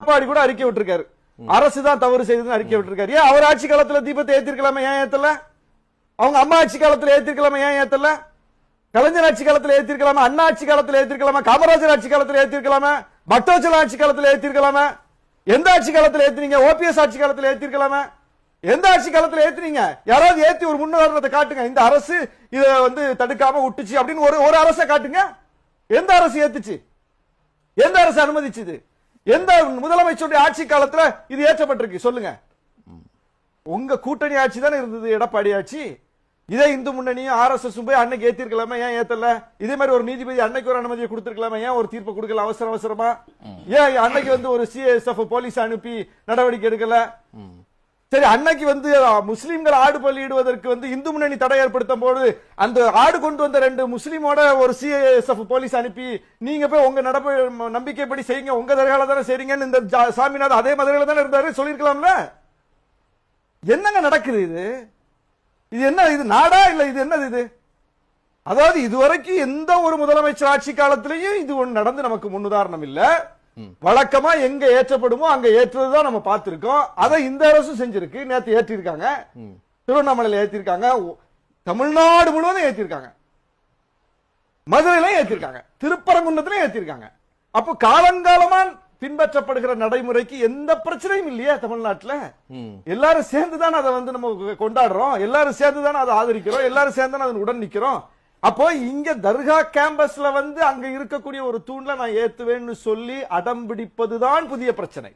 எடப்பாடி கூட அறிக்கை விட்டுருக்காரு, அரசு தான் தவறு செய்ததுன்னு அறிக்கை விட்டுருக்காரு. ஏன் அவர் ஆட்சி காலத்துல தீபத்தை ஏத்திருக்கலாமே, ஏன் ஏத்தல? அவங்க அம்மா ஆட்சி காலத்துல ஏத்திருக்கலாமே, ஏன் ஏத்தல? கலைஞர் ஆட்சி காலத்துல ஏத்திருக்கலாமா, அண்ணா ஆட்சி காலத்துல ஏத்திருக்கலாமா, காமராஜர் ஆட்சி காலத்துல ஏத்திருக்கலாமா, பட்டோச்சல ஆட்சி காலத்துல ஏத்திருக்கலாமா? எந்த ஆட்சி காலத்துல ஏத்துனீங்க? ஓபிஎஸ் ஆட்சி காலத்துல ஏத்திருக்கலாமா? எந்த ஆட்சி காலத்துல ஏத்துனீங்க? யாராவது ஏத்தி ஒரு முன்னுதாரணத்தை காட்டுங்க. இந்த அரசு இத தடுக்காம விட்டுச்சு அப்படின்னு ஒரு அரசை காட்டுங்க. எந்த அரசு ஏத்துச்சு? எந்த அரசு அனுமதிச்சது? எந்த முதலமைச்சருடைய ஆட்சி காலத்துல இது ஏற்றப்பட்டிருக்கு சொல்லுங்க? உங்க கூட்டணி ஆட்சி தானே இருந்தது, எடப்பாடி ஆட்சி. இதே இந்து முன்னணியும் ஆர்எஸ்எஸ் போய் அன்னைக்கு ஏத்திருக்கலாமா, ஏன் ஏத்தல? இதே மாதிரி ஒரு நீதிபதி அன்னைக்கு ஒரு அனுமதியை கொடுத்திருக்கலாமா, ஏன் ஒரு தீர்ப்பு கொடுக்கல அவசரமா? ஏன் அன்னைக்கு ஒரு சிஎஸ்எஃப் போலீஸ் அனுப்பி நடவடிக்கை எடுக்கல? சரி, அன்னைக்கு முஸ்லிம்கள் ஆடு பலியிடுவதற்கு இந்து முன்னணி தடை ஏற்படுத்தும் போது அந்த ஆடு கொண்டு வந்த 2 முஸ்லீமோட ஒரு சிஎஸ்எஃப் போலீஸ் அனுப்பி நீங்க போய் உங்க நம்பிக்கைப்படி செய்யுங்க, உங்க தரகால தானே செய்றீங்கன்னு இந்த சாமிநாதன் அதே மதுரையில தானே இருந்தாரு, சொல்லிருக்கலாம்ல? என்னங்க நடக்குது இது? இது என்ன? இது நாடா இல்ல இது என்னது இது? அதாவது இதுவரைக்கும் எந்த ஒரு முதலமைச்சர் ஆட்சி காலத்திலையும் இது ஒன்று நடந்து நமக்கு முன்னுதாரணம் இல்ல. வழக்கமா எங்க ஏற்றப்படுமோ அங்க ஏற்றுறதுதான் நம்ம பார்த்திருக்கோம். அதை இந்த அரசும் செஞ்சிருக்கு. நேத்து ஏற்றிருக்காங்க, திருவண்ணாமலையில ஏற்றிருக்காங்க, தமிழ்நாடு முழுவதும் ஏற்றிருக்காங்க, மதுரையிலும் ஏற்றிருக்காங்க, திருப்பரங்குன்றத்திலும் ஏற்றிருக்காங்க. அப்போ காலங்காலமா பின்பற்றப்படுகிற நடைமுறைக்கு எந்த பிரச்சனையும் இல்லையா தமிழ்நாட்டுல? எல்லாரும் சேர்ந்துதான் அதை நம்ம கொண்டாடுறோம், எல்லாரும் சேர்ந்துதான் அதை ஆதரிக்கிறோம், எல்லாரும் சேர்ந்து அதன் உடன் நிக்கிறோம். அப்போ இங்க தர்கா கேம்பஸ்ல அங்க இருக்கக்கூடிய ஒரு தூண்ல நான் ஏத்துவேன்னு சொல்லி அடம் பிடிப்பதுதான் புதிய பிரச்சனை.